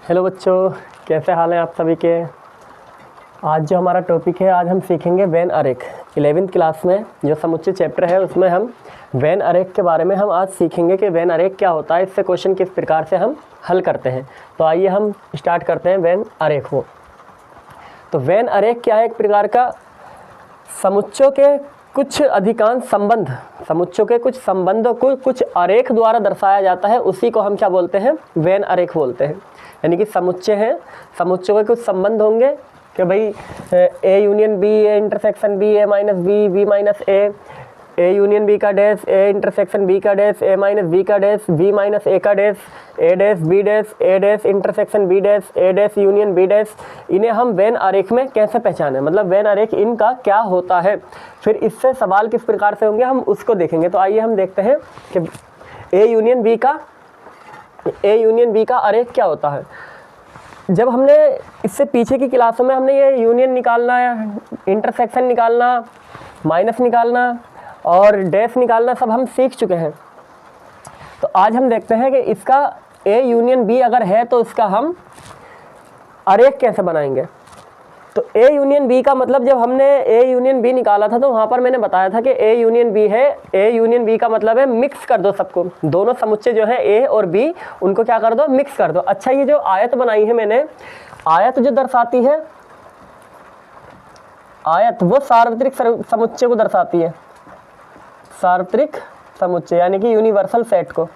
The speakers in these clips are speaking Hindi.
हेलो बच्चों, कैसे हाल हैं आप सभी के। आज जो हमारा टॉपिक है, आज हम सीखेंगे वेन आरेख। 11वीं क्लास में जो समुच्चय चैप्टर है उसमें हम वेन आरेख के बारे में हम आज सीखेंगे कि वेन आरेख क्या होता है, इससे क्वेश्चन किस प्रकार से हम हल करते हैं। तो आइए हम स्टार्ट करते हैं वेन आरेख को। तो वेन आरेख क्या है? एक प्रकार का समुच्चयों के कुछ अधिकांश संबंध, समुच्चयों के कुछ संबंधों को कुछ आरेख द्वारा दर्शाया जाता है, उसी को हम क्या बोलते हैं? वेन आरेख बोलते हैं। यानी कि समुच्चय हैं, समुच्चयों के कुछ संबंध होंगे कि भाई A union B, A intersection B, A minus B, B minus A union B का डैश, ए इंटरसेक्शन बी का डैश, ए माइनस बी का डैश, बी माइनस ए का dash, A dash B dash, A dash intersection B dash, A dash union B dash. इन्हें हम वेन आरेख में कैसे पहचानें, मतलब वेन आरेख इनका क्या होता है, फिर इससे सवाल किस प्रकार से होंगे हम उसको देखेंगे। तो आइए हम देखते हैं कि ए यूनियन बी का आरेख क्या होता है। जब हमने इससे पीछे की क्लासों में हमने ये यूनियन निकालना, इंटरसेक्शन निकालना, माइनस निकालना और डैश निकालना सब हम सीख चुके हैं। तो आज हम देखते हैं कि इसका ए यूनियन बी अगर है तो इसका हम आरेख कैसे बनाएंगे। तो ए यूनियन बी का मतलब, जब हमने ए यूनियन बी निकाला था तो वहाँ पर मैंने बताया था कि ए यूनियन बी है। ए यूनियन बी का मतलब है मिक्स कर दो सबको, दोनों समुच्चय जो है ए और बी, उनको क्या कर दो? मिक्स कर दो। अच्छा, ये जो आयत बनाई है मैंने, आयत जो दर्शाती है, आयत वो सार्वत्रिक समुच्चय को दर्शाती है, सार्वत्रिक समुच्चय यानी कि यूनिवर्सल सेट को।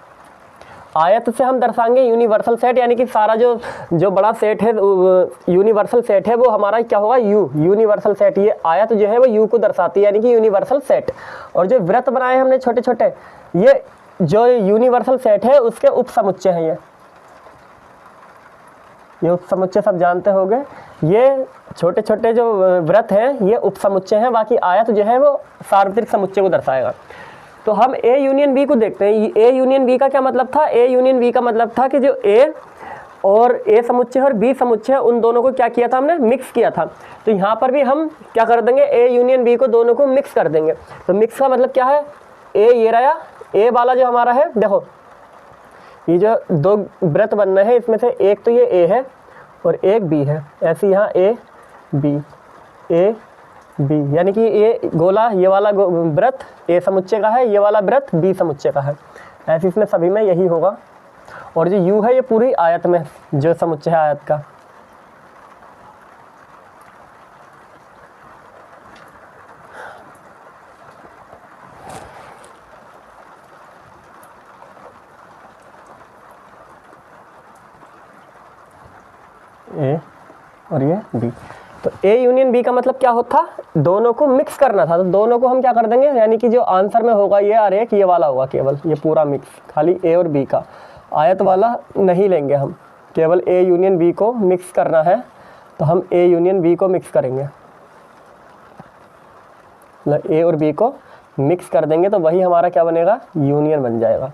आयत से हम दर्शाएंगे यूनिवर्सल सेट, यानी कि सारा जो बड़ा सेट है, यूनिवर्सल सेट है, वो हमारा क्या होगा? You, universal set. ये आयत जो है वो यू को दर्शाती है, यानी कि यूनिवर्सल सेट। और जो वृत्त बनाए हमने छोटे छोटे, ये जो यूनिवर्सल सेट है उसके उप समुच्चय हैं। ये उप समुच्चय सब जानते होंगे। ये छोटे छोटे जो वृत्त हैं ये उप समुच्चय हैं, बाकी आयत जो है वो सार्वत्रिक समुच्चय को दर्शाएगा। तो हम ए यूनियन बी को देखते हैं। ए यूनियन बी का क्या मतलब था? ए यूनियन बी का मतलब था कि जो ए और ए समुच्चय और बी समुच्चय, उन दोनों को क्या किया था? हमने मिक्स किया था। तो यहाँ पर भी हम क्या कर देंगे? ए यूनियन बी को दोनों को मिक्स कर देंगे। तो मिक्स का मतलब क्या है? ए ये रहा, ए वाला जो हमारा है, देखो ये जो दो वृत्त बन रहे हैं इसमें से एक तो ये ए है और एक बी है, ऐसे यहाँ ए बी, यानी कि ये गोला, ये वाला वृत्त ए समुच्चय का है, ये वाला वृत्त बी समुच्चय का है। ऐसे इसमें सभी में यही होगा। और जो यू है ये पूरी आयत में जो समुच्चय है आयत का। ए और ये बी। तो ए यूनियन बी का मतलब क्या होता? दोनों को मिक्स करना था। तो दोनों को हम क्या कर देंगे, यानी कि जो आंसर में होगा ये आरेख ये वाला होगा, केवल ये पूरा मिक्स, खाली ए और बी का, आयत वाला नहीं लेंगे हम, केवल ए यूनियन बी को मिक्स करना है। तो हम ए यूनियन बी को मिक्स करेंगे, मतलब ए और बी को मिक्स कर देंगे तो वही हमारा क्या बनेगा? यूनियन बन जाएगा।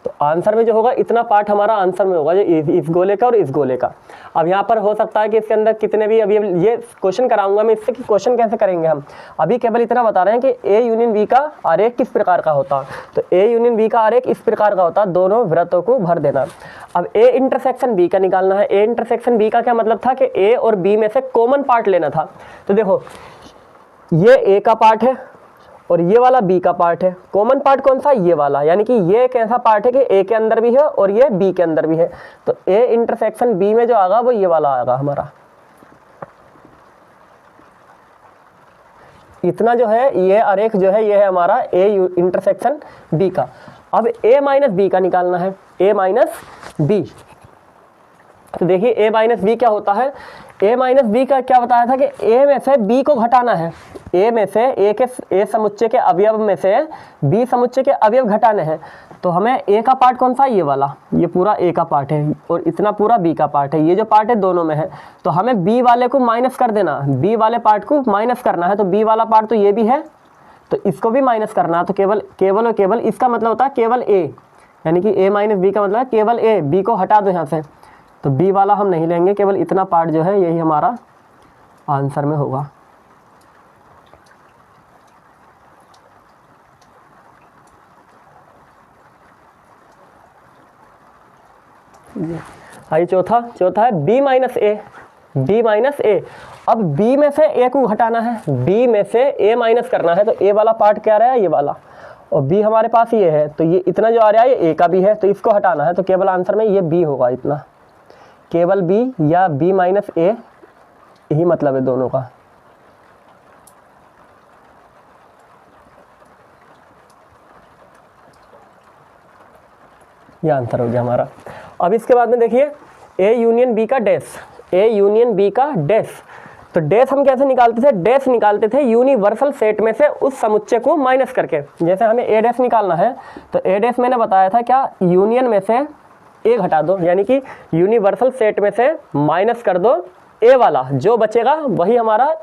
तो आंसर में जो होगा इतना पार्ट हमारा आंसर में होगा, जो इस गोले का और इस गोले का। अब यहाँ पर हो सकता है कि इसके अंदर कितने भी, अभी ये क्वेश्चन कराऊंगा मैं इससे कि क्वेश्चन कैसे करेंगे हम। अभी केवल इतना बता रहे हैं कि ए यूनियन बी का आरेख किस प्रकार का होता है। तो ए यूनियन बी का आरेख इस प्रकार का होता है, दोनों वृत्तों को भर देना। अब ए इंटरसेक्शन बी का निकालना है। ए इंटरसेक्शन बी का क्या मतलब था कि ए और बी में से कॉमन पार्ट लेना था। तो देखो ये ए का पार्ट है और ये वाला बी का पार्ट है। कॉमन पार्ट कौन सा? ये वाला, यानी कि ये एक ऐसा पार्ट है कि ए के अंदर भी है और ये बी के अंदर भी है। तो ए इंटरसेक्शन बी में जो आएगा वो ये वाला आएगा हमारा। इतना जो है ये आरेख जो है ये है हमारा ए इंटरसेक्शन बी का। अब ए माइनस बी का निकालना है, ए माइनस बी। तो देखिए ए माइनस बी क्या होता है? ए माइनस बी का क्या बताया था कि ए में से बी को घटाना है। ए में से ए समुच्चय के अवयव में से बी समुच्चय के अवयव घटाने हैं। तो हमें ए का पार्ट कौन सा? ये वाला, ये पूरा ए का पार्ट है और इतना पूरा बी का पार्ट है। ये जो पार्ट है दोनों में है, तो हमें बी वाले को माइनस कर देना, बी वाले पार्ट को माइनस करना है। तो बी वाला पार्ट तो ये भी है, तो इसको भी माइनस करना है। तो केवल और केवल इसका मतलब होता है केवल ए, यानी कि ए माइनस बी का मतलब है केवल ए, बी को हटा दो यहाँ से। तो बी वाला हम नहीं लेंगे, केवल इतना पार्ट जो है यही हमारा आंसर में होगा। आइए चौथा है बी माइनस ए। अब b में से a को घटाना है, b में से a माइनस करना है, तो a वाला पार्ट क्या रहा है, ये वाला, और b हमारे पास ये है, तो ये इतना जो आ रहा है ये a का भी है, तो इसको हटाना है, तो केवल आंसर में ये b होगा, इतना केवल b या b माइनस a, यही मतलब है दोनों का। ये आंसर हो गया हमारा। अब इसके बाद में देखिए a यूनियन b का डैश, a यूनियन b का डैश, तो डैश हम कैसे निकालते थे, डैश निकालते थे यूनिवर्सल सेट में से उस समुच्चय को माइनस करके। जैसे हमें a डैश निकालना है, तो a डैश मैंने बताया था क्या, यूनियन में से a घटा दो, यानी कि यूनिवर्सल सेट में से माइनस कर दो a वाला, जो बचेगा वही हमारा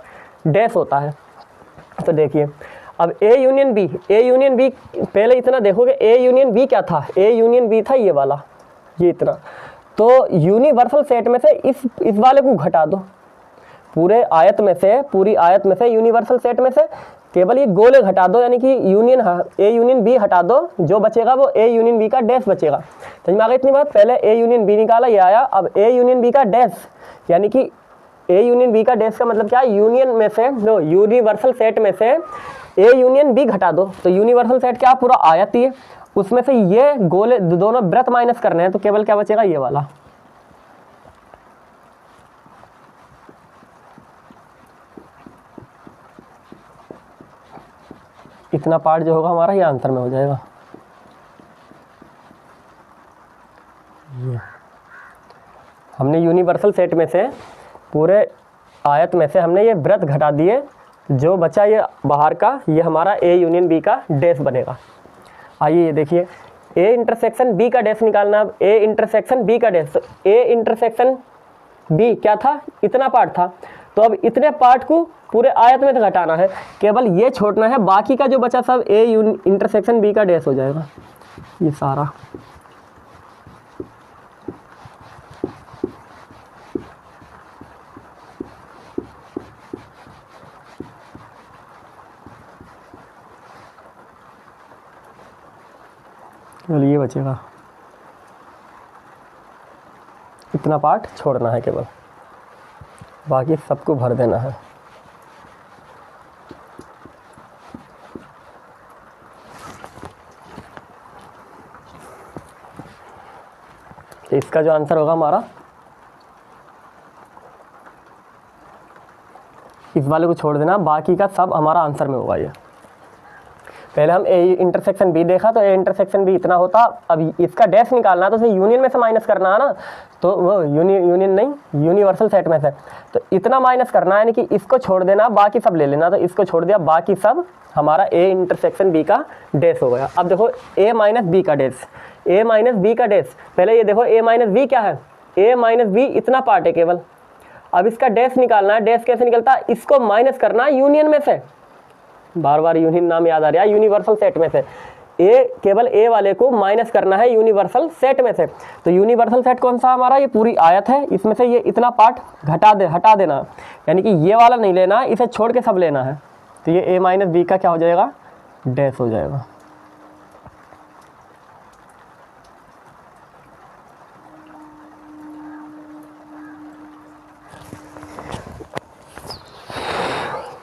डैश होता है। तो देखिए अब a यूनियन b, पहले इतना देखोगे a यूनियन b क्या था, a यूनियन b था ये वाला, ये इतना, तो यूनिवर्सल सेट में से इस वाले को घटा दो, पूरी आयत में से यूनिवर्सल सेट में से केवल ये गोले घटा दो, यानी कि यूनियन a यूनियन b हटा दो, जो बचेगा वो a यूनियन b का डैश बचेगा। समझ में आ गई इतनी बात, पहले a यूनियन b निकाला, ये आया, अब a यूनियन b का डैश, यानी कि a यूनियन b का डैश का मतलब क्या है, यूनियन में से जो यूनिवर्सल सेट में से a यूनियन b घटा दो, तो यूनिवर्सल सेट क्या, पूरा आयत ही है, उसमें से ये गोले दोनों वृत्त माइनस करने हैं, तो केवल क्या बचेगा, ये वाला। इतना पार्ट जो होगा हमारा ये आंसर में हो जाएगा। हमने यूनिवर्सल सेट में से पूरे आयत में से हमने ये वृत्त घटा दिए, जो बचा ये बाहर का, ये हमारा a यूनियन b का डैश बनेगा। आइए ये देखिए a इंटरसेक्शन b का डैश निकालना। अब a इंटरसेक्शन b का डैश, तो a इंटरसेक्शन b क्या था, इतना पार्ट था, तो अब इतने पार्ट को पूरे आयत में घटाना है, केवल ये छोड़ना है, बाकी का जो बचा सब a इंटरसेक्शन b का डैश हो जाएगा ये सारा। केवल ये बचेगा, इतना पार्ट छोड़ना है, केवल बाकी सबको भर देना है। तो इसका जो आंसर होगा हमारा, इस वाले को छोड़ देना, बाकी का सब हमारा आंसर में होगा। ये पहले हम a इंटरसेक्शन b देखा, तो a इंटरसेक्शन b इतना होता, अब इसका डैश निकालना है, तो उसे यूनियन में से माइनस करना है ना, तो वो यूनियन नहीं, यूनिवर्सल सेट में से, तो इतना माइनस करना है, यानी कि इसको छोड़ देना, बाकी सब ले लेना, तो इसको छोड़ दिया, बाकी सब हमारा a इंटरसेक्शन b का डैश हो गया। अब देखो a माइनस b का डैश, a माइनस b का डैश, पहले ये देखो a माइनस b क्या है, a माइनस b इतना पार्ट है केवल। अब इसका डैश निकालना है, डैश कैसे निकलता है, इसको माइनस करना है यूनियन में से, बार बार यूनियन नाम याद आ रहा है, यूनिवर्सल सेट में से केवल a वाले को माइनस करना है यूनिवर्सल सेट में से। तो यूनिवर्सल सेट कौन सा हमारा, ये पूरी आयत है, इसमें से ये इतना पार्ट हटा देना, यानी कि ये वाला नहीं लेना, इसे छोड़ के सब लेना है, तो ये a माइनस b का क्या हो जाएगा, डैश हो जाएगा।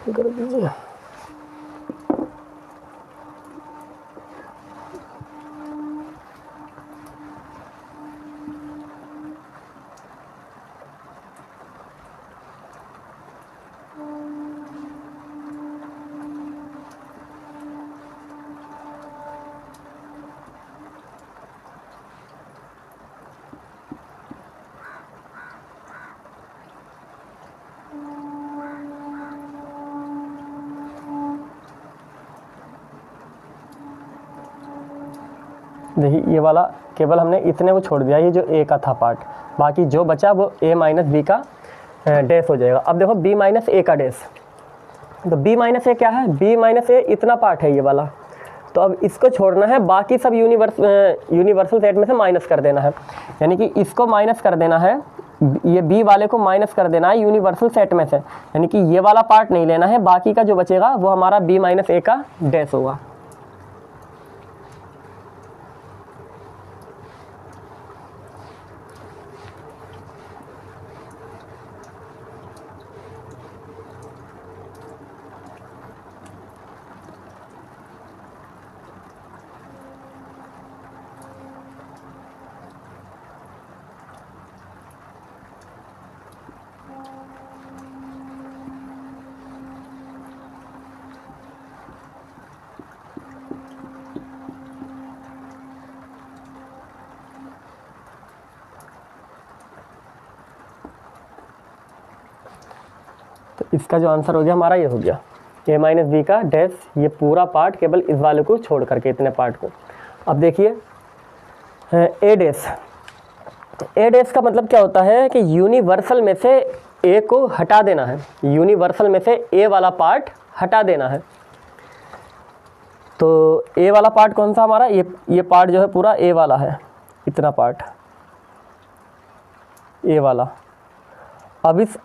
कर दीजिए। देखिए ये वाला केवल हमने इतने को छोड़ दिया, ये जो a का था पार्ट, बाकी जो बचा वो a माइनस b का डैश हो जाएगा। अब देखो b माइनस a का डैश, तो b माइनस a क्या है, b माइनस a इतना पार्ट है ये वाला, तो अब इसको छोड़ना है, बाकी सब यूनिवर्सल सेट में से माइनस कर देना है, यानी कि इसको माइनस कर देना है, ये b वाले को माइनस कर देना है यूनिवर्सल सेट में से, यानी कि ये वाला पार्ट नहीं लेना है, बाकी का जो बचेगा वो हमारा b माइनस a का डैश होगा। इसका जो आंसर हो गया हमारा ये हो गया a माइनस बी का डैश, ये पूरा पार्ट केवल इस वाले को छोड़ करके, इतने पार्ट को। अब देखिए ए डैश, ए डैश का मतलब क्या होता है कि यूनिवर्सल में से ए को हटा देना है, यूनिवर्सल में से ए वाला पार्ट हटा देना है। तो ए वाला पार्ट कौन सा हमारा, ये पार्ट जो है पूरा ए वाला है, इतना पार्ट ए वाला। अब इस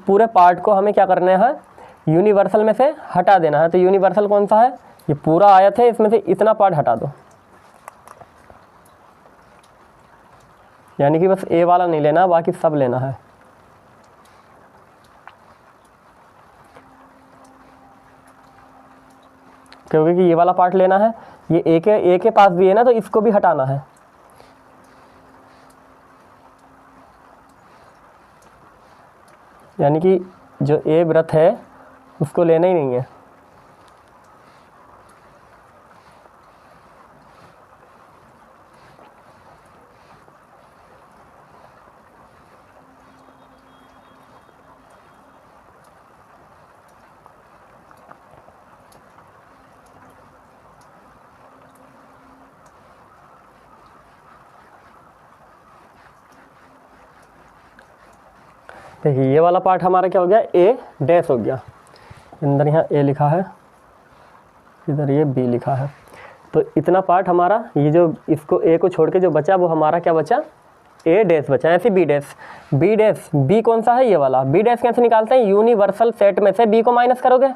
पूरे पार्ट को हमें क्या करना है, यूनिवर्सल में से हटा देना है। तो यूनिवर्सल कौन सा है, ये पूरा आयत है, इसमें से इतना पार्ट हटा दो, यानी कि बस ए वाला नहीं लेना, बाकी सब लेना है। क्योंकि ये वाला पार्ट लेना है, ये ए के पास भी है ना, तो इसको भी हटाना है। यानी कि जो ए वृत्त है उसको लेना ही नहीं है। देखिए ये वाला पार्ट हमारा क्या हो गया, ए डैश हो गया, अंदर यहाँ ए लिखा है, इधर ये बी लिखा है। तो इतना पार्ट हमारा, ये जो इसको ए को छोड़ के जो बचा वो हमारा क्या बचा, ए डैश बचा। ऐसे B dash, B dash, B कौन सा है, ये वाला। बी डैश कैसे निकालते हैं, यूनिवर्सल सेट में से बी को माइनस करोगे,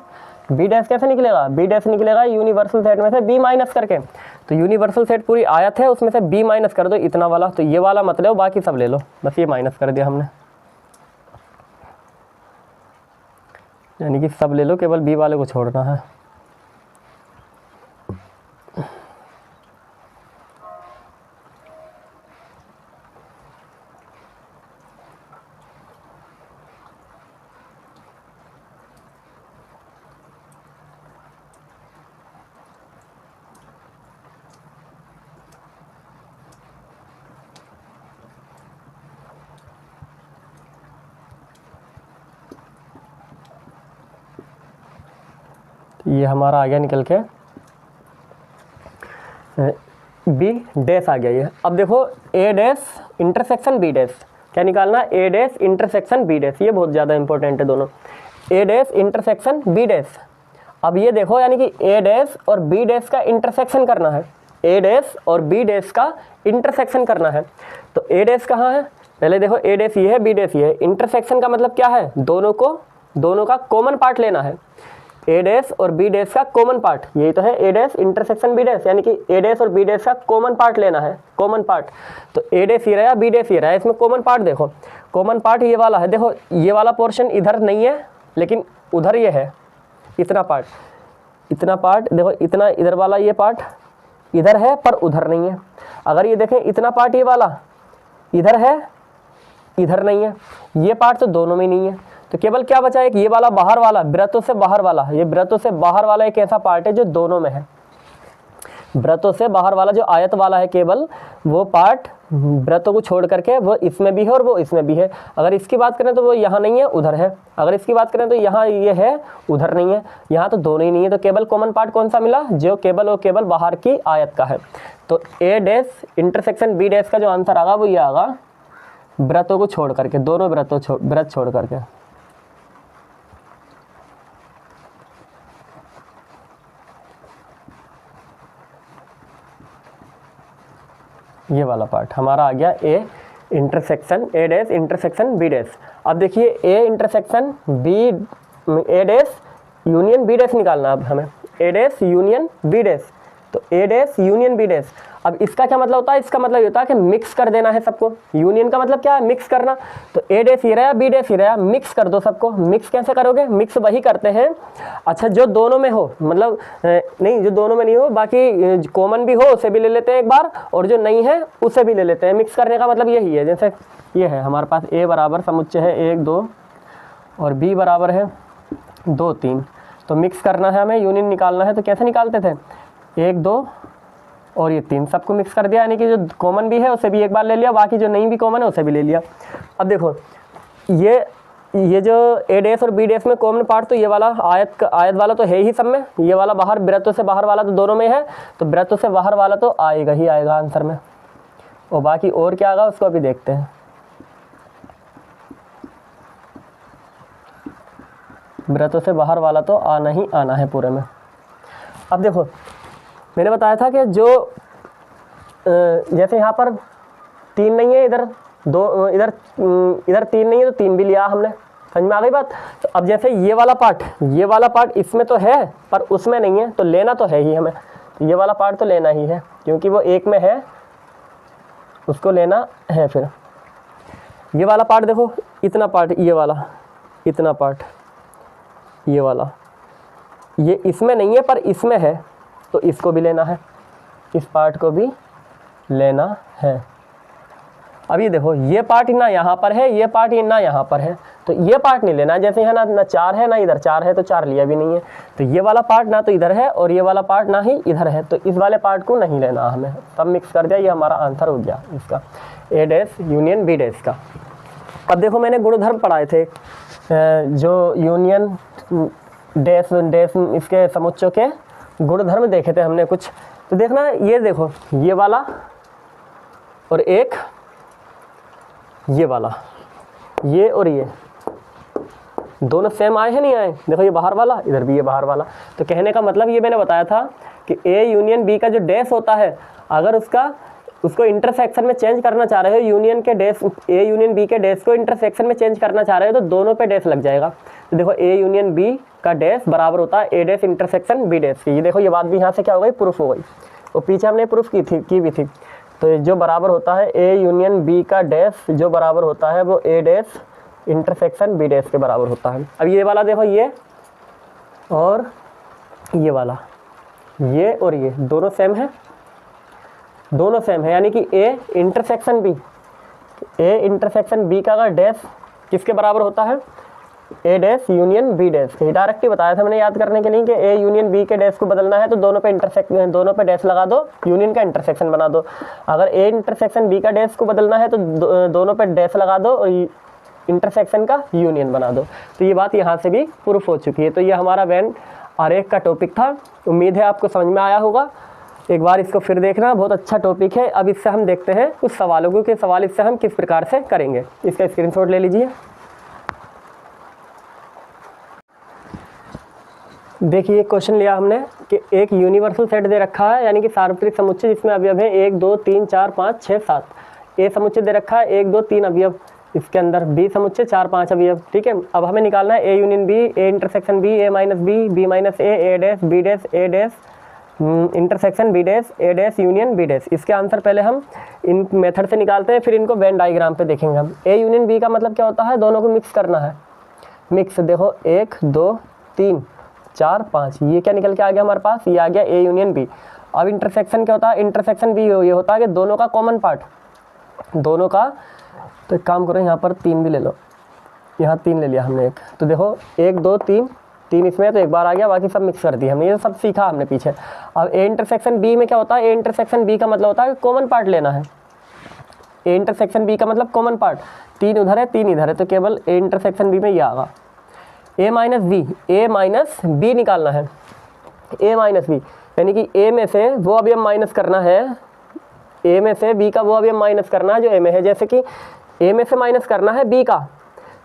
बी डैश कैसे निकलेगा, बी डैश निकलेगा यूनिवर्सल सेट में से बी माइनस करके। तो यूनिवर्सल सेट पूरी आयत है, उसमें से बी माइनस कर दो, इतना वाला। तो ये वाला मत लो, बाकी सब ले लो, बस ये माइनस कर दिया हमने, यानी कि सब ले लो, केवल बी वाले को छोड़ना है। ये हमारा आ गया निकल के बी डैश आ गया ये। अब देखो ए डैश इंटरसेक्शन बी डैश, क्या निकालना, ए डैश इंटरसेक्शन बी डैश, ये बहुत ज़्यादा इंपॉर्टेंट है दोनों, ए डैश इंटरसेक्शन बी डैश। अब ये देखो यानी कि ए डैश और बी डैश का इंटरसेक्शन करना है, ए डैश और बी डैश का इंटरसेक्शन करना है। तो ए डैश कहाँ है, पहले देखो ए डैश ये है, बी डैश ये है। इंटरसेक्शन का मतलब क्या है, दोनों का कॉमन पार्ट लेना है, ए डैश और बी डैश का कॉमन पार्ट, यही तो है A dash intersection B dash, यानी कि ए डैश और बी डैश का कॉमन पार्ट लेना है, कॉमन पार्ट। तो ए डैश ये रहा, बी डैश ये रहा, इसमें कॉमन पार्ट देखो, कॉमन पार्ट ये वाला है। देखो ये वाला पोर्शन इधर नहीं है, लेकिन उधर ये है, इतना पार्ट देखो, इतना इधर वाला ये पार्ट इधर है पर उधर नहीं है। अगर ये देखें इतना पार्ट ये वाला इधर है, इधर नहीं है, ये पार्ट तो दोनों में नहीं है। तो केवल क्या बचा है कि ये वाला बाहर वाला, वृत्तों से बाहर वाला, ये वृत्तों से बाहर वाला एक ऐसा पार्ट है जो दोनों में है। वृत्तों से बाहर वाला जो आयत वाला है, केवल वो पार्ट वृत्तों को छोड़ करके वो इसमें भी है और वो इसमें भी है। अगर इसकी बात करें तो वो यहाँ नहीं है, उधर है। अगर इसकी बात करें तो यहाँ ये है, उधर नहीं है। यहाँ तो दोनों ही नहीं है। तो केवल कॉमन पार्ट कौन सा मिला, जो केवल और केवल बाहर की आयत का है। तो A dash intersection B dash का जो आंसर आगा वो ये आगा, वृत्तों को छोड़ करके, दोनों वृत्त छोड़ करके। ये वाला पार्ट हमारा आ गया A intersection A dash intersection B dash. अब देखिए A intersection B A dash union B dash निकालना। अब हमें A dash union B dash, तो A dash union B dash. अब इसका क्या मतलब होता है, इसका मतलब ये होता है कि मिक्स कर देना है सबको। यूनियन का मतलब क्या है, मिक्स करना। तो ए डैश ये रहा, बी डैश ये रहा, मिक्स कर दो सबको। मिक्स कैसे करोगे, मिक्स वही करते हैं, अच्छा जो दोनों में हो, मतलब नहीं जो दोनों में नहीं हो, बाकी कॉमन भी हो उसे भी ले लेते हैं एक बार, और जो नहीं है उसे भी ले लेते हैं। मिक्स करने का मतलब यही है, जैसे ये है हमारे पास ए बराबर समुच्चय है 1 2 और बी बराबर है 2 3। तो मिक्स करना है हमें, यूनियन निकालना है। तो कैसे निकालते थे, 1 2 और ये 3 सबको मिक्स कर दिया, यानी कि जो कॉमन भी है उसे भी एक बार ले लिया, बाकी जो नहीं भी कॉमन है उसे भी ले लिया। अब देखो ये ये जो ए डैश और बी डैश में कॉमन पार्ट तो ये वाला आयत वाला तो है ही सब में, ये वाला बाहर वृत्तों से बाहर वाला तो दोनों में है, तो वृत्तों से बाहर वाला तो आएगा ही आएगा आंसर में। और बाकी और क्या आएगा उसको अभी देखते हैं। वृत्तों से बाहर वाला तो आना ही आना है पूरे में। अब देखो मैंने बताया था कि जो जैसे यहाँ पर 3 नहीं है, इधर 2, इधर 3 नहीं है तो 3 भी लिया हमने, समझ में आ गई बात। तो अब जैसे ये वाला पार्ट इसमें तो है पर उसमें नहीं है, तो लेना तो है ही हमें, तो ये वाला पार्ट तो लेना ही है क्योंकि वो एक में है, उसको लेना है। फिर ये वाला पार्ट देखो, इतना पार्ट, ये वाला इतना पार्ट, ये वाला ये इसमें नहीं है पर इसमें है, तो इसको भी लेना है, इस पार्ट को भी लेना है। अब ये देखो ये पार्ट ना यहाँ पर है, ये पार्ट ना यहाँ पर है, तो ये पार्ट नहीं लेना। जैसे है ना 4 है ना इधर 4 है, तो 4 लिया भी नहीं है, तो ये वाला पार्ट ना तो इधर है और ये वाला पार्ट ना ही इधर है, तो इस वाले पार्ट को नहीं लेना हमें। सब मिक्स कर दिया, ये हमारा आंसर हो गया इसका ए डैश यूनियन बी डैश का। अब देखो मैंने गुणधर्म पढ़ाए थे, जो यूनियन डैश डैश इसके समुच्चयों के गुणधर्म देखे थे हमने कुछ। तो देखना ये देखो ये वाला और एक ये वाला, ये और ये दोनों सेम आए हैं नहीं आए। देखो ये बाहर वाला, इधर भी ये बाहर वाला। तो कहने का मतलब ये मैंने बताया था कि ए यूनियन बी का जो डैश होता है, अगर उसको इंटरसेक्शन में चेंज करना चाह रहे हो, यूनियन के डैश ए यूनियन बी के डैश को इंटरसेक्शन में चेंज करना चाह रहे हो, तो दोनों पे डैश लग जाएगा। तो देखो ए यूनियन बी का डैश बराबर होता है A dash intersection B dash की। ये देखो ये बात भी यहाँ से क्या हो गई, प्रूफ हो गई, और पीछे हमने प्रूफ की भी थी। तो जो बराबर होता है ए यूनियन बी का डैश जो बराबर होता है वो ए डैश इंटरसेक्शन बी डैश के बराबर होता है। अब ये वाला देखो, ये और ये वाला, ये और ये दोनों सेम है, दोनों सेम है, यानी कि ए इंटरसेक्शन बी का अगर डैश किसके बराबर होता है, A dash union B dash. ये डायरेक्ट ही बताया था मैंने याद करने के लिए कि ए यूनियन बी के डैश को बदलना है तो दोनों पे डैश लगा दो, यूनियन का इंटरसेक्शन बना दो। अगर ए इंटरसेक्शन बी का डैश को बदलना है तो दोनों पे डैश लगा दो और इंटरसेक्शन का यूनियन बना दो। तो ये बात यहाँ से भी प्रूफ हो चुकी है। तो ये हमारा वेन आरेख का टॉपिक था, उम्मीद है आपको समझ में आया होगा। एक बार इसको फिर देखना, बहुत अच्छा टॉपिक है। अब इससे हम देखते हैं कुछ सवालों को कि सवाल इससे हम किस प्रकार से करेंगे। इसका स्क्रीनशॉट ले लीजिए। देखिए क्वेश्चन लिया हमने कि एक यूनिवर्सल सेट दे रखा है, यानी कि सार्वत्रिक समुच्चय जिसमें अवयव है 1 2 3 4 5 6 7। ए समुच्चय दे रखा है 1 2 3 अवयव, इसके अंदर बी समुच्चय 4 5 अवयव। ठीक है, अब हमें निकालना है A union B, A intersection B, A minus B, B minus A dash B dash, A dash intersection B dash, A dash union B dash. इसके आंसर पहले हम इन मेथड से निकालते हैं, फिर इनको वेन डायग्राम पे देखेंगे हम। ए यूनियन बी का मतलब क्या होता है, दोनों को मिक्स करना है। मिक्स देखो 1 2 3 4 5, ये क्या निकल के आ गया हमारे पास, ये आ गया ए यूनियन बी। अब इंटरसेक्शन क्या होता है, इंटरसेक्शन बी ये होता है कि दोनों का कॉमन पार्ट, दोनों का। तो एक काम करो यहाँ पर 3 भी ले लो, यहाँ 3 ले लिया हमने एक। तो देखो 1 2 3 3 इसमें तो एक बार आ गया, बाकी सब मिक्स कर दिया हमने, ये सब सीखा हमने पीछे। अब ए इंटरसेक्शन बी में क्या होता है, ए इंटरसेक्शन बी का मतलब होता है कॉमन पार्ट लेना है। ए इंटरसेक्शन बी का मतलब कॉमन पार्ट, 3 उधर है 3 इधर है, तो केवल ए इंटरसेक्शन बी में ये आगा। ए माइनस बी निकालना है, ए माइनस बी, यानी कि ए में से वो अभी हम माइनस करना है, ए में से बी का वो अभी हम माइनस करना है जो ए में है। जैसे कि ए में से माइनस करना है बी का,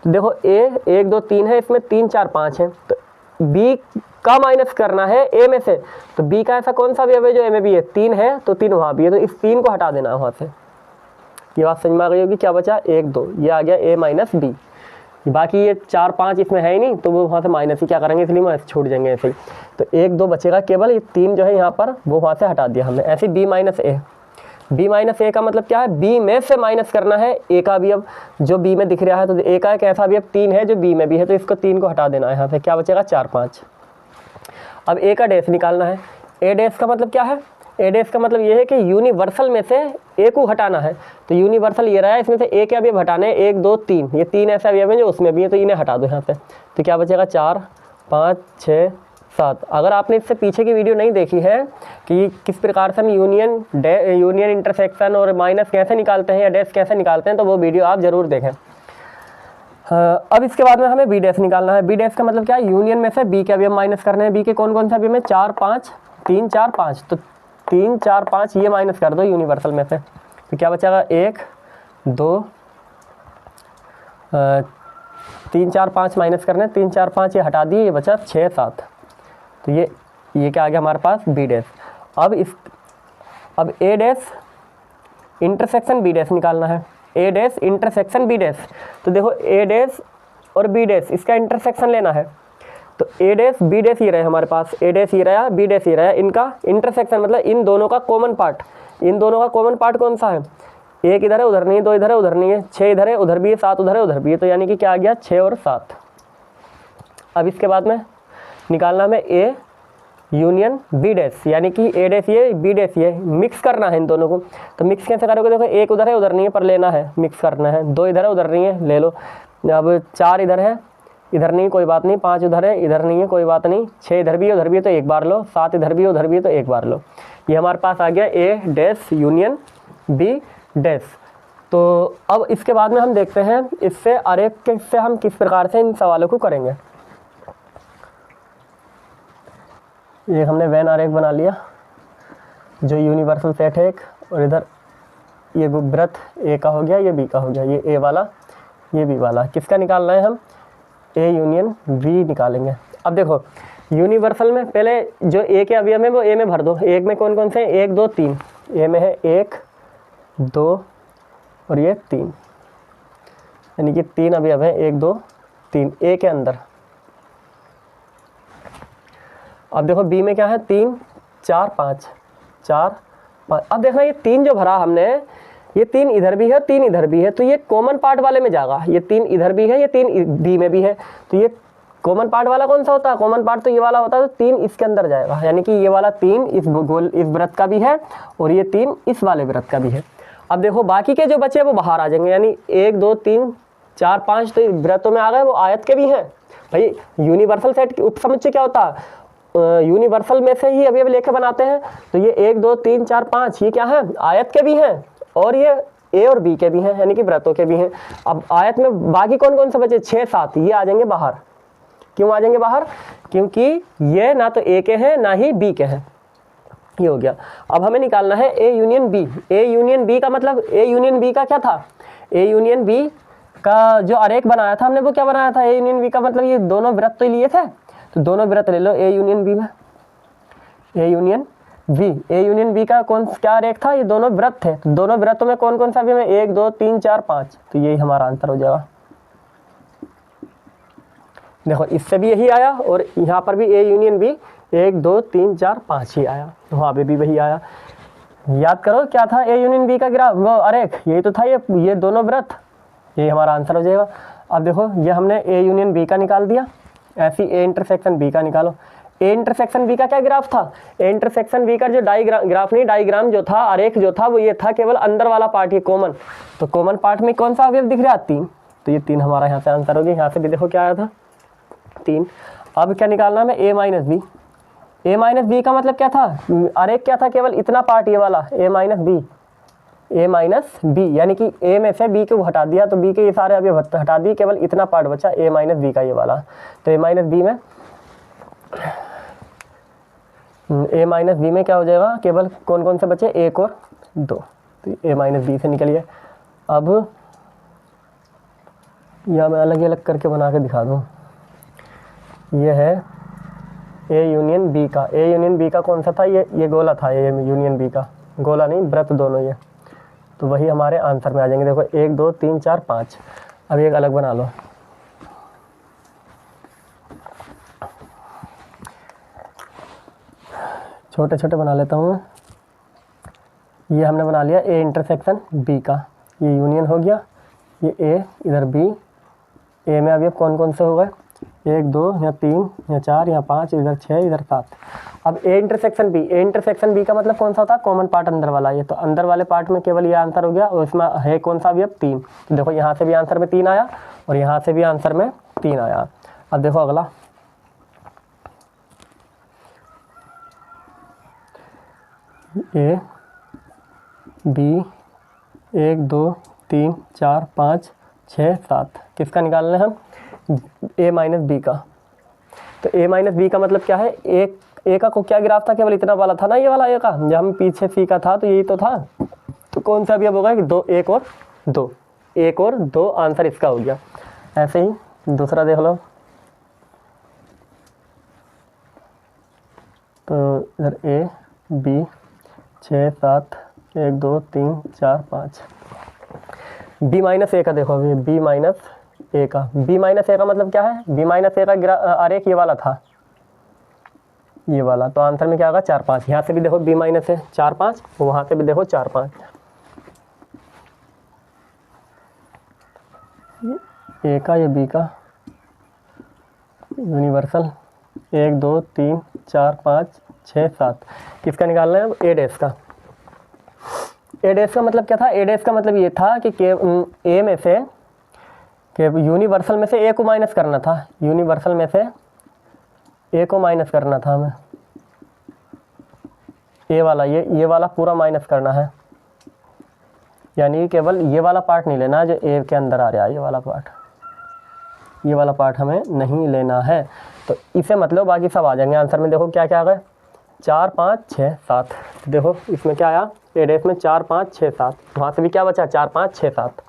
तो देखो ए 1 2 3 है, इसमें 3 4 5 है, तो बी का माइनस करना है ए में से। तो बी का ऐसा कौन सा अवयव है जो ए में भी है, 3 है, तो 3 वहाँ भी है, तो इस 3 को हटा देना है वहाँ से। ये बात समझ में आ गई होगी। क्या बचा 1 2, ये आ गया ए माइनस बी। बाकी ये 4 5 इसमें है ही नहीं, तो वो वहाँ से माइनस ही क्या करेंगे, इसलिए वहाँ से छूट जाएंगे ऐसे ही। तो 1 2 बचेगा केवल, ये 3 जो है यहाँ पर वो वहाँ से हटा दिया हमने। ऐसे B minus A, B minus A का मतलब क्या है, बी में से माइनस करना है ए का अवयव जो बी में दिख रहा है। तो ए का एक ऐसा अवयव 3 है जो बी में भी है, तो इसको 3 को हटा देना है यहाँ से। क्या बचेगा 4 5। अब ए का डैश निकालना है। ए डैश का मतलब क्या है, ए डैश का मतलब ये है कि यूनिवर्सल में से ए को हटाना है। तो यूनिवर्सल ये रहा है, इसमें से ए के अवयव हटाने हैं 1 2 3, ये 3 ऐसे अवयव हैं जो उसमें भी है, तो इन्हें हटा दो यहाँ से। तो क्या बचेगा 4 5 6 7। अगर आपने इससे पीछे की वीडियो नहीं देखी है कि किस प्रकार से हम यूनियन इंटरसेक्शन और माइनस कैसे निकालते हैं या डैश कैसे निकालते हैं, तो वो वीडियो आप ज़रूर देखें। अब इसके बाद में हमें बी डैश निकालना है। बी डैश का मतलब क्या है, यूनियन में से बी के अवयव माइनस करने हैं। बी के कौन कौन से अवयव में, 4 5 3 4 5, तो 3 4 5 ये माइनस कर दो यूनिवर्सल में से, तो क्या बचेगा 1 2 3 4 5 माइनस करने, 3 4 5 ये हटा दिए, ये बचा 6 7, तो ये क्या आ गया हमारे पास बी डैश। अब ए डैश इंटरसेक्शन बी डैश निकालना है। A dash intersection B dash, तो देखो ए डैश और बी डैश इसका इंटरसेक्शन लेना है, तो ए डैश बी डैश ये रहे हमारे पास, ए डैश ये रहा, बी डैश ये रहा, इनका इंटरसेक्शन मतलब इन दोनों का कॉमन पार्ट, इन दोनों का कॉमन पार्ट कौन सा है, 1 इधर है उधर नहीं है, 2 इधर है उधर नहीं है, 6 इधर है उधर भी है, 7 उधर है उधर भी है, तो यानी कि क्या आ गया 6 और 7। अब इसके बाद में निकालना हमें ए यूनियन बी डैश, यानी कि ए डैश ये बी डैश ये, मिक्स करना है इन दोनों को। तो मिक्स कैसे करोगे, देखो 1 उधर है उधर नहीं है पर लेना है, मिक्स करना है, 2 इधर है उधर नहीं है ले लो, अब 4 इधर है इधर नहीं कोई बात नहीं, 5 उधर है इधर नहीं है कोई बात नहीं, 6 इधर भी है उधर भी है तो एक बार लो, 7 इधर भी है उधर भी है तो एक बार लो। ये हमारे पास आ गया ए डैश यूनियन बी डैश। तो अब इसके बाद में हम देखते हैं इससे आरेख से हम किस प्रकार से इन सवालों को करेंगे। ये हमने वेन आरेख बना लिया जो यूनिवर्सल सेट है एक, और इधर ये वृत्त ए का हो गया, ये बी का हो गया, ये ए वाला ये बी वाला, किसका निकालना है हम, ए यूनियन बी निकालेंगे। अब देखो यूनिवर्सल में पहले जो ए के अवयव है वो ए में भर दो। एक में कौन कौन से हैं, 1 2 3, ए में है 1 2 और ये 3, यानी कि 3 अवयव है 1 2 3 ए के अंदर। अब देखो बी में क्या है 3 4 5 4 5, अब देखना ये 3 जो भरा हमने, ये 3 इधर भी है 3 इधर भी है, तो ये कॉमन पार्ट वाले में जाएगा, ये 3 इधर भी है ये 3 बी में भी है, तो ये कॉमन पार्ट वाला कौन सा होता है, कॉमन पार्ट तो ये वाला होता है, तो 3 इसके अंदर जाएगा, यानी कि ये वाला 3 इस वृत्त का भी है और ये 3 इस वाले वृत्त का भी है। अब देखो बाकी के जो बचे वो बाहर आ जाएंगे, यानी 1 2 3 4 5 तो वृत्तों में आ गए, वो आयत के भी हैं। भाई यूनिवर्सल सेट की उपसमुच्चय क्या होता है, यूनिवर्सल में से ही अवयव लेके बनाते हैं, तो ये 1 2 3 4 5 ये क्या है आयत के भी हैं और ये ए और बी के भी हैं, यानी कि वृत्तों के भी हैं। अब आयत में बाकी कौन कौन से बचे 6 7 ये आ जाएंगे बाहर। क्यों आ जाएंगे बाहर, क्योंकि ये ना तो ए के हैं ना ही बी के हैं, ये हो गया। अब हमें निकालना है A union B. A union B का मतलब, ए यूनियन बी का क्या था, ए यूनियन बी का जो आरेख बनाया था हमने वो क्या बनाया था, ए यूनियन बी का मतलब ये दोनों वृत्त तो लिए थे, तो दोनों वृत्त ले लो ए यूनियन बी में, A union B. A union B का कौन क्या आरेख था, ये दोनों वृत्त थे, तो दोनों वृत्तों में कौन कौन सा अवयव है 1 2 3 4 5, तो यही हमारा आंसर हो जाएगा। देखो इससे भी यही आया और यहाँ पर भी ए यूनियन बी 1 2 3 4 5 ही आया, वहाँ पे भी वही आया। याद करो क्या था ए यूनियन बी का ग्राफ, वो आरेख यही तो था, ये दोनों वृत्त, ये हमारा आंसर हो जाएगा। अब देखो ये हमने ए यूनियन बी का निकाल दिया, ऐसी ए इंटरसेक्शन बी का निकालो। ए इंटरसेक्शन बी का क्या ग्राफ था, ए इंटरसेक्शन बी का जो ग्राफ नहीं डायग्राम जो था, आरेख जो था वो ये था, केवल अंदर वाला पार्ट ये कॉमन, तो कॉमन पार्ट में कौन सा अवयव दिख रहा है 3, तो ये 3 हमारा यहाँ से आंसर हो गया। यहाँ से भी देखो क्या आया था 3। अब क्या निकालना है ए minus B. A minus B का मतलब क्या था, आरेख क्या था, केवल इतना पार्ट ये वाला ए minus B, A minus B, यानी कि ए में से बी को हटा दिया तो बी के ये सारे अभी हटा दिए, केवल इतना पार्ट बचा ए माइनस बी का ये वाला। तो ए माइनस बी में क्या हो जाएगा, केवल कौन कौन से बचे 1 और 2, तो ए माइनस बी से निकलिए। अब यह मैं अलग अलग करके बना के दिखा दूँ, ये है ए यूनियन बी का। ए यूनियन बी का कौन सा था, ये गोला था, ए यूनियन बी का गोला नहीं वृत्त दोनों ये, तो वही हमारे आंसर में आ जाएंगे। देखो 1 2 3 4 5। अब एक अलग बना लो, छोटे छोटे बना लेता हूँ। ये हमने बना लिया ए इंटरसेक्शन बी का, ये यूनियन हो गया, ये ए इधर बी, ए में अभी कौन कौन से हो गए 1 2 या 3 या 4 या 5, इधर 6 इधर 7। अब A intersection B, A intersection B का मतलब कौन सा होता है, कॉमन पार्ट अंदर वाला, ये तो अंदर वाले पार्ट में केवल ये आंसर हो गया, और इसमें है कौन सा अवयव 3, तो देखो यहाँ से भी आंसर में 3 आया और यहाँ से भी आंसर में 3 आया। अब देखो अगला, ए बी 1 2 3 4 5 6 7। किसका निकालना है हम? a माइनस बी का। तो a माइनस बी का मतलब क्या है? ए का को क्या ग्राफ था? केवल इतना वाला था ना, ये वाला ए का, जब हम पीछे सी का था तो यही तो था। तो कौन सा भी अब होगा कि 2 1 और 2, 1 और 2 आंसर इसका हो गया। ऐसे ही दूसरा देख लो। तो इधर A B 6 7 1 2 3 4 5। B minus A का देखो अभी, बी माइनस ए का। बी माइनस ए का मतलब क्या है? बी माइनस ए का आरेख ये वाला था, ये वाला। तो आंसर में क्या होगा? 4 5। यहाँ से भी देखो बी माइनस है 4 5, वहाँ से भी देखो 4 5। ए का, ये बी का यूनिवर्सल 1 2 3 4 5 6 7। किसका निकालना है? ए डैश का। ए डैश का मतलब क्या था? ए डैश का मतलब ये था कि ए में से कि यूनिवर्सल में से ए को माइनस करना था, यूनिवर्सल में से ए को माइनस करना था हमें। ए वाला, ये वाला पूरा माइनस करना है, यानी केवल ये वाला पार्ट नहीं लेना जो ए के अंदर आ रहा है, ये वाला पार्ट, ये वाला पार्ट हमें नहीं लेना है। तो इसे मतलब बाकी सब आ जाएंगे आंसर में। देखो क्या क्या आ गए? 4 5 6 7। देखो इसमें क्या आया? ए डैश में 4 5 6 7। वहाँ से भी क्या बचा? 4 5 6 7।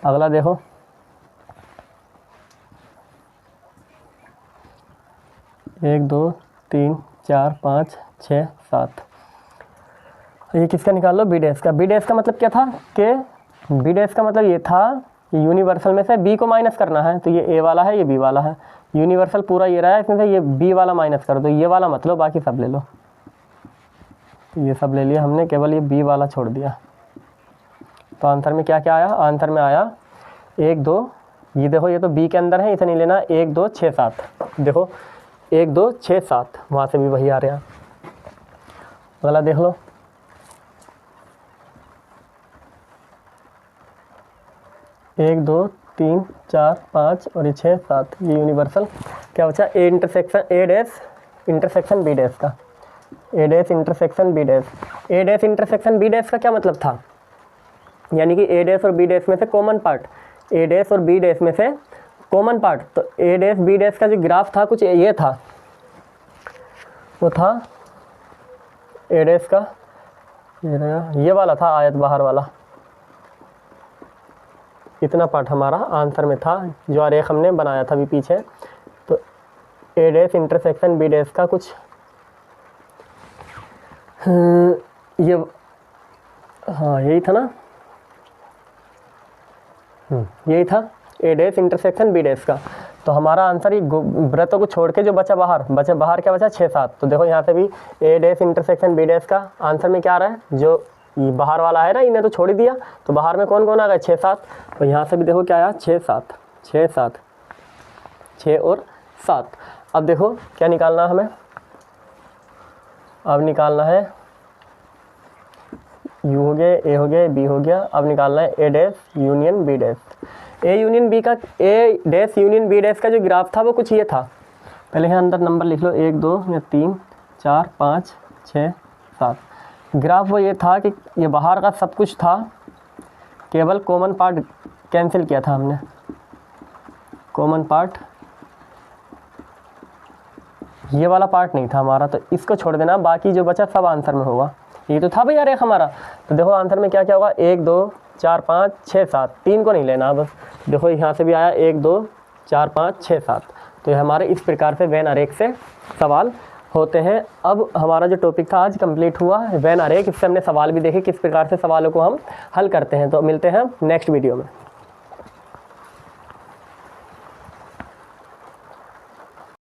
अगला देखो, एक 2 3 4 5 6 7। ये किसका निकाल लो? बी डैश का। बी डैश का मतलब क्या था? कि बी डैश का मतलब ये था कि यूनिवर्सल में से बी को माइनस करना है। तो ये ए वाला है, ये बी वाला है, यूनिवर्सल पूरा ये रहा है, इसमें से ये बी वाला माइनस कर दो, ये वाला मत लो, बाकी सब ले लो। ये सब ले लिया हमने, केवल ये बी वाला छोड़ दिया। तो आंसर में क्या क्या आया? आंसर में आया 1 2, ये देखो ये तो बी के अंदर है, इसे नहीं लेना। 1 2 6 7। देखो 1 2 6 7, वहाँ से भी वही आ रहा है। अगला देख लो, 1 2 3 4 5 और ये 6 7। ये यूनिवर्सल क्या बचा? A intersection A dash intersection B dash का। A dash intersection B dash. A dash intersection B dash का क्या मतलब था? यानी कि ए डैश और बी डैश में से कॉमन पार्ट, ए डैश और बी डैश में से कॉमन पार्ट। तो ए डैश बी डैश का जो ग्राफ था कुछ ये था, वो था ए डैश का ये वाला था, आयत बाहर वाला। इतना पार्ट हमारा आंसर में था जो आरेख हमने बनाया था अभी पीछे। तो A dash intersection B dash का कुछ ये, हाँ यही था ना, यही था ए डैश इंटरसेक्शन बी डैश का। तो हमारा आंसर ही वृत्तों को छोड़ के जो बचा बाहर, क्या बचा? 6 7। तो देखो यहाँ पे भी ए डैश इंटरसेक्शन बी डैश का आंसर में क्या आ रहा है? जो ये बाहर वाला है ना, इन्हें तो छोड़ ही दिया, तो बाहर में कौन कौन आ गया? 6 7। तो यहाँ से भी देखो क्या आया? 6 7 6 7 6 और 7। अब देखो क्या निकालना है हमें? अब निकालना है यू हो गया, ए हो गया, बी हो गया। अब निकालना है A dash union B dash. A union B का, A dash union B dash का जो ग्राफ था वो कुछ ये था। पहले यहाँ अंदर नंबर लिख लो, 1 2 या 3 4 5 6 7। ग्राफ वो ये था कि ये बाहर का सब कुछ था, केवल कॉमन पार्ट कैंसिल किया था हमने। कॉमन पार्ट ये वाला पार्ट नहीं था हमारा, तो इसको छोड़ देना, बाकी जो बचा सब आंसर में होगा। ये तो था भैया रेख हमारा। तो देखो आंसर में क्या क्या होगा? 1 2 4 5 6 7। 3 को नहीं लेना बस। देखो यहाँ से भी आया 1 2 4 5 6 7। तो ये हमारे इस प्रकार से वेन आरेख से सवाल होते हैं। अब हमारा जो टॉपिक था आज कंप्लीट हुआ, वेन आरेख। इससे हमने सवाल भी देखे किस प्रकार से सवालों को हम हल करते हैं। तो मिलते हैं नेक्स्ट वीडियो में।